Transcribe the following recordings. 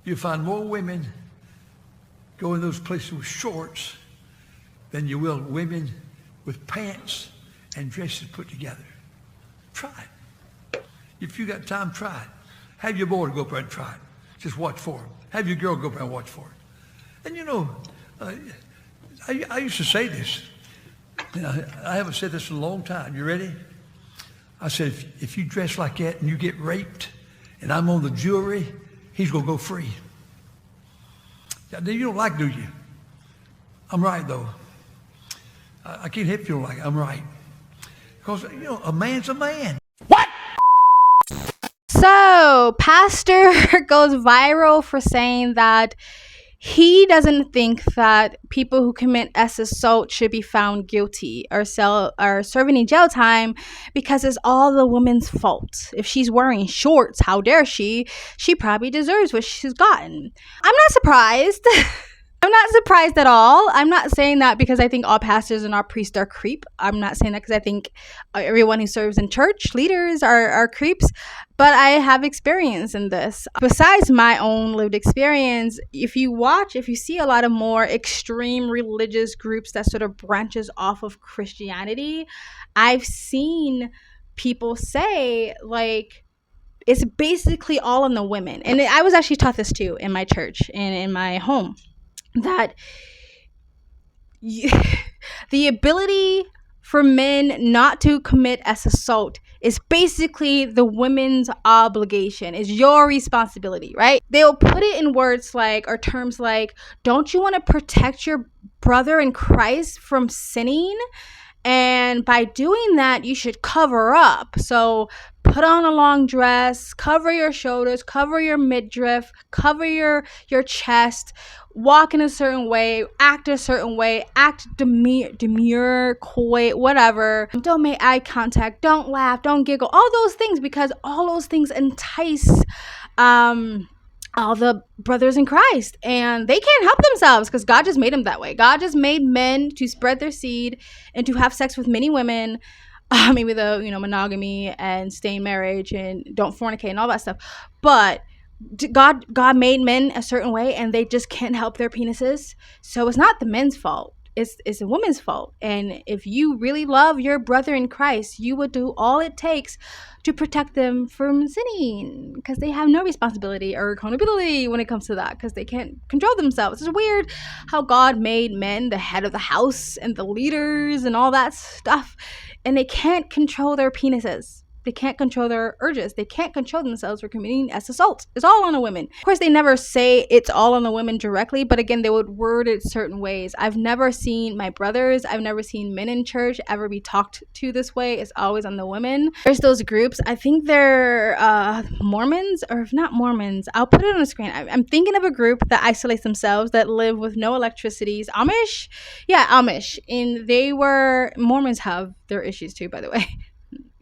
You'll find more women go in those places with shorts than you will women with pants and dresses put together. Try it. If you got time, try it. Have your boy go up there and try it. Just watch for him. Have your girl go up there and watch for it. And you know, I used to say this. I haven't said this in a long time. You ready? I said, if you dress like that and you get raped and I'm on the jury, he's going to go free. You don't like, do you? I'm right, though. I can't help you don't like it. I'm right. Because, you know, a man's a man. What? So, Pastor goes viral for saying that he doesn't think that people who commit assault should be found guilty or serving in jail time because it's all the woman's fault. If she's wearing shorts, how dare she? She probably deserves what she's gotten. I'm not surprised. I'm not surprised at all. I'm not saying that because I think all pastors and all priests are creep. I'm not saying that because I think everyone who serves in church, leaders are creeps. But I have experience in this. Besides my own lived experience, if you see a lot of more extreme religious groups that sort of branches off of Christianity, I've seen people say, like, it's basically all on the women. And I was actually taught this too in my church and in my home. That the ability for men not to commit assault is basically the women's obligation. It's your responsibility, right? They'll put it in words like, or terms like, don't you want to protect your brother in Christ from sinning? And by doing that, you should cover up. So put on a long dress, cover your shoulders, cover your midriff, cover your chest, walk in a certain way, act demure, coy, whatever. Don't make eye contact, don't laugh, don't giggle, all those things, because all those things entice all the brothers in Christ, and they can't help themselves because God just made them that way. God just made men to spread their seed and to have sex with many women, maybe the monogamy and stay in marriage and don't fornicate and all that stuff. But God made men a certain way, and they just can't help their penises. So it's not the men's fault. It's a woman's fault. And if you really love your brother in Christ, you would do all it takes to protect them from sinning, because they have no responsibility or accountability when it comes to that, because they can't control themselves. It's weird how God made men the head of the house and the leaders and all that stuff, and they can't control their penises. They can't control their urges. They can't control themselves for committing assault. It's all on the women. Of course, they never say it's all on the women directly, but again, they would word it certain ways. I've never seen my brothers, I've never seen men in church ever be talked to this way. It's always on the women. There's those groups. I think they're Mormons, or if not Mormons, I'll put it on the screen. I'm thinking of a group that isolates themselves, that live with no electricities. Amish? Yeah, Amish. And Mormons have their issues too, by the way.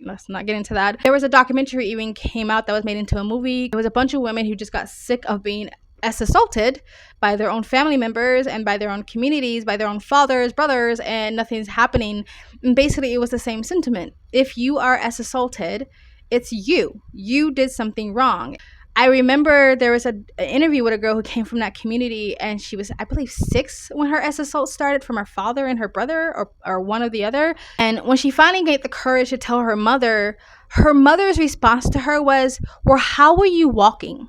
Let's not get into that. There was a documentary even came out that was made into a movie. There was a bunch of women who just got sick of being assaulted by their own family members and by their own communities, by their own fathers, brothers, and nothing's happening. And basically, it was the same sentiment. If you are assaulted, it's you. You did something wrong. I remember there was an interview with a girl who came from that community, and she was, I believe, 6 when her assault started from her father and her brother, or one or the other. And when she finally got the courage to tell her mother's response to her was, well, how were you walking?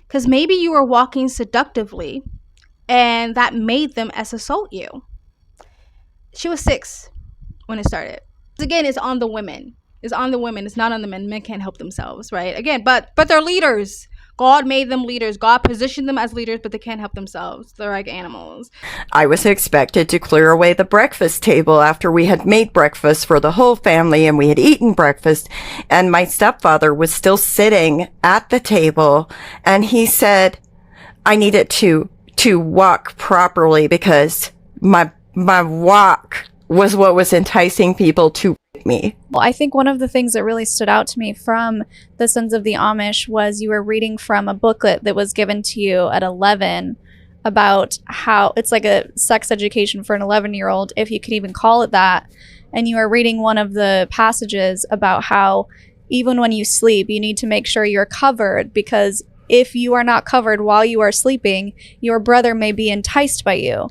Because maybe you were walking seductively, and that made them assault you. She was 6 when it started. Again, it's on the women. It's on the women. It's not on the men. Men can't help themselves, right? Again, but they're leaders. God made them leaders. God positioned them as leaders, but they can't help themselves. They're like animals. I was expected to clear away the breakfast table after we had made breakfast for the whole family and we had eaten breakfast. And my stepfather was still sitting at the table, and he said I needed to walk properly because my walk was what was enticing people to me. Well, I think one of the things that really stood out to me from the Sons of the Amish was you were reading from a booklet that was given to you at 11 about how it's like a sex education for an 11-year-old, if you could even call it that. And you were reading one of the passages about how even when you sleep, you need to make sure you're covered, because if you are not covered while you are sleeping, your brother may be enticed by you.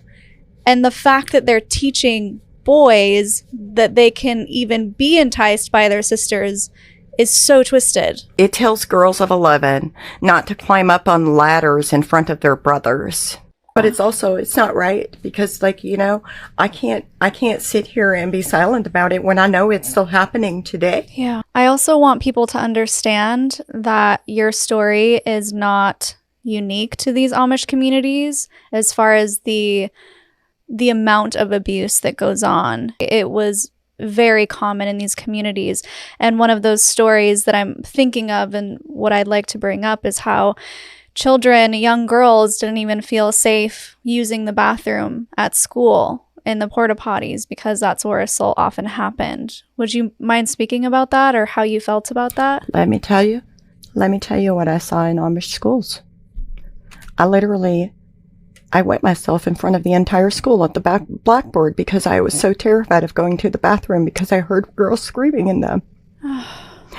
And the fact that they're teaching boys that they can even be enticed by their sisters is so twisted. It tells girls of 11 not to climb up on ladders in front of their brothers. But it's not right, because I can't sit here and be silent about it when I know it's still happening today. Yeah. I also want people to understand that your story is not unique to these Amish communities as far as the amount of abuse that goes on. It was very common in these communities. And one of those stories that I'm thinking of and what I'd like to bring up is how children, young girls, didn't even feel safe using the bathroom at school in the porta potties because that's where assault often happened. Would you mind speaking about that, or how you felt about that? Let me tell you what I saw in Amish schools. I wet myself in front of the entire school at the back blackboard because I was so terrified of going to the bathroom because I heard girls screaming in them.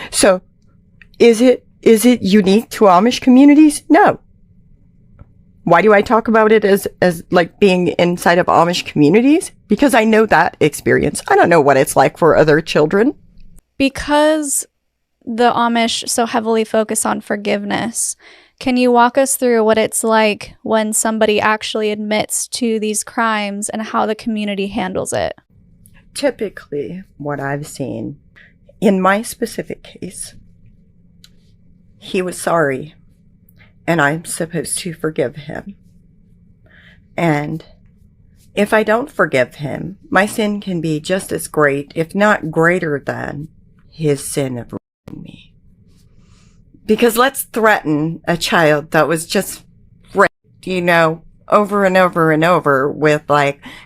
So, is it unique to Amish communities? No. Why do I talk about it as like being inside of Amish communities? Because I know that experience. I don't know what it's like for other children. Because the Amish so heavily focus on forgiveness, can you walk us through what it's like when somebody actually admits to these crimes and how the community handles it? Typically, what I've seen, in my specific case, he was sorry, and I'm supposed to forgive him. And if I don't forgive him, my sin can be just as great, if not greater than, his sin of raping me. Because let's threaten a child that was just raped, over and over and over with,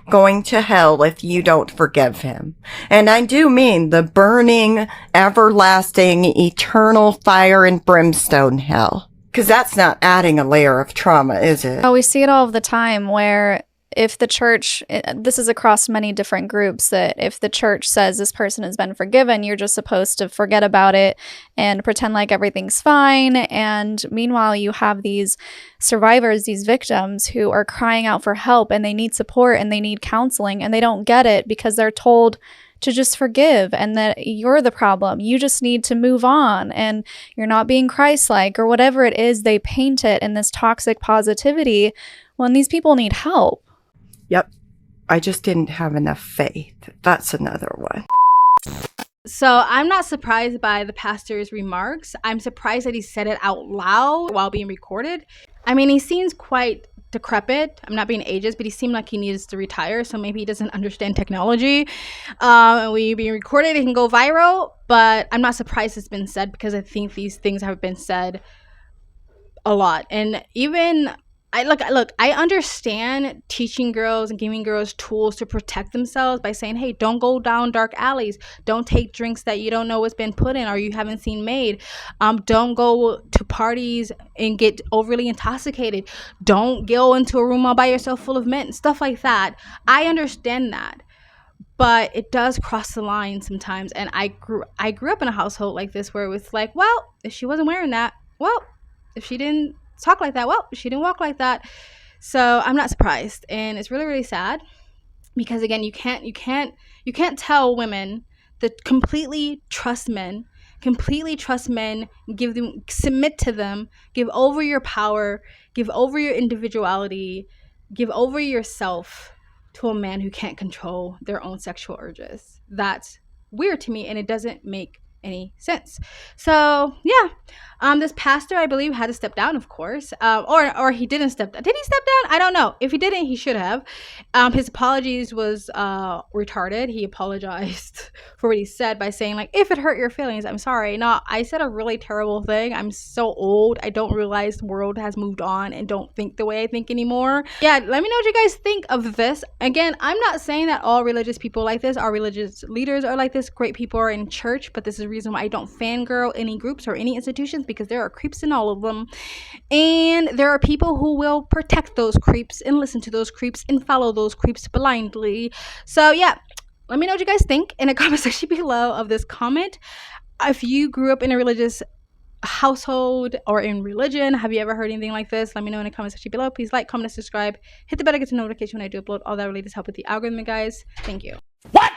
going to hell if you don't forgive him. And I do mean the burning, everlasting, eternal fire and brimstone hell. Because that's not adding a layer of trauma, is it? Oh, we see it all of the time where if the church, this is across many different groups, that if the church says this person has been forgiven, you're just supposed to forget about it and pretend like everything's fine. And meanwhile, you have these survivors, these victims who are crying out for help, and they need support and they need counseling, and they don't get it because they're told to just forgive and that you're the problem. You just need to move on and you're not being Christ-like, or whatever it is. They paint it in this toxic positivity when these people need help. Yep. I just didn't have enough faith. That's another one. So I'm not surprised by the pastor's remarks. I'm surprised that he said it out loud while being recorded. I mean, he seems quite decrepit. I'm not being ageist, but he seemed like he needs to retire. So maybe he doesn't understand technology. And when you're being recorded, it can go viral. But I'm not surprised it's been said, because I think these things have been said a lot. And even I understand teaching girls and giving girls tools to protect themselves by saying, hey, don't go down dark alleys. Don't take drinks that you don't know what's been put in or you haven't seen made. Don't go to parties and get overly intoxicated. Don't go into a room all by yourself full of men. Stuff like that. I understand that. But it does cross the line sometimes. And I grew up in a household like this where it was like, well, if she wasn't wearing that, well, if she didn't talk like that, well, she didn't walk like that. So I'm not surprised, and it's really, really sad, because again, you can't tell women that completely trust men, give them, submit to them, give over your power, give over your individuality, give over yourself to a man who can't control their own sexual urges. That's weird to me, and it doesn't make any sense. So yeah, this pastor, I believe, had to step down, of course, or he didn't step down. Did he step down? I don't know. If he didn't, he should have. His apologies was retarded. He apologized for what he said by saying, like, if it hurt your feelings, I'm sorry. No, I said a really terrible thing. I'm so old. I don't realize the world has moved on and don't think the way I think anymore. Yeah, let me know what you guys think of this. Again, I'm not saying that all religious people like this, our religious leaders are like this, great people are in church, but this is the reason why I don't fangirl any groups or any institutions, because there are creeps in all of them, and there are people who will protect those creeps and listen to those creeps and follow those creeps blindly. So yeah, let me know what you guys think in the comment section below of this comment. If you grew up in a religious household or in religion? Have you ever heard anything like this? Let me know in the comment section below. Please like, comment, and subscribe. Hit the bell to get the notification when I do upload all that related help with the algorithm, guys. Thank you. What?